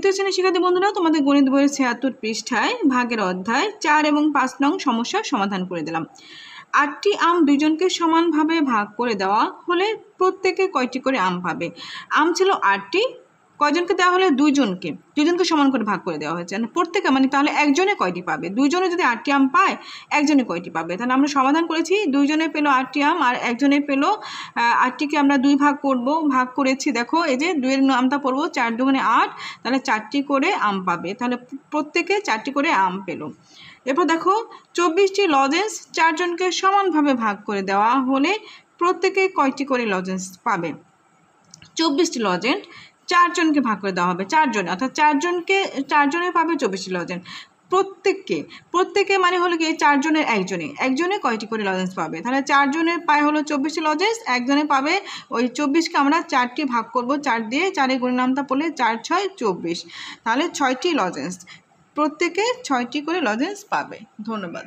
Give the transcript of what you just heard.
তৃতীয় শ্রেণীর শিক্ষার্থী বন্ধুরা, তোমাদের গণিত বইয়ের ৭৬ পৃষ্ঠায় ভাগের অধ্যায় ৪ এবং ৫ নং সমস্যার সমাধান করে দিলাম। ৮টি আম দুইজনকে সমানভাবে ভাগ করে দেওয়া হলে প্রত্যেকে কয়টি করে আম পাবে? আম ছিল ৮টি, কয়জনকে দেওয়া হলে দুইজনকে সমান করে ভাগ করে দেওয়া হয়েছে। প্রত্যেকে মানে তাহলে একজনে কয়টি পাবে? দুইজনে যদি ৮টি আম পায়, একজনে কয়টি পাবে? তাহলে আমরা সমাধান করেছি, দুইজনে পেলো ৮টি আম আর একজনে পেলো ৮টিকে আমরা 2 ভাগ করব, ভাগ করেছি। দেখো এই যে 2 এর নামটা পড়বো, 4 দুগুণে 8, তাহলে 4টি করে আম পাবে। তাহলে প্রত্যেকে 4টি করে আম পেলো। এরপর দেখো 24টি লজেন্স 4 জনকে সমানভাবে ভাগ করে দেওয়া হলে প্রত্যেকে কয়টি করে লজেন্স পাবে? 24টি লজেন্স 4 জনকে ভাগ করে দেওয়া হবে, 4 জনে, অর্থাৎ 4 জনে পাবে 24টি লজেন্স। প্রত্যেকে মানে হলো কি 4 জনের একজনে কয়টি করে লজেন্স পাবে? তাহলে 4 জনের পায় হলো 24টি লজেন্স, একজনে পাবে ওই 24কে আমরা 4টি ভাগ করব 4 দিয়ে, 4 গুণের নামটা পড়লে 4 6 24, তাহলে 6টি লজেন্স, প্রত্যেকে 6টি করে লজেন্স পাবে। ধন্যবাদ।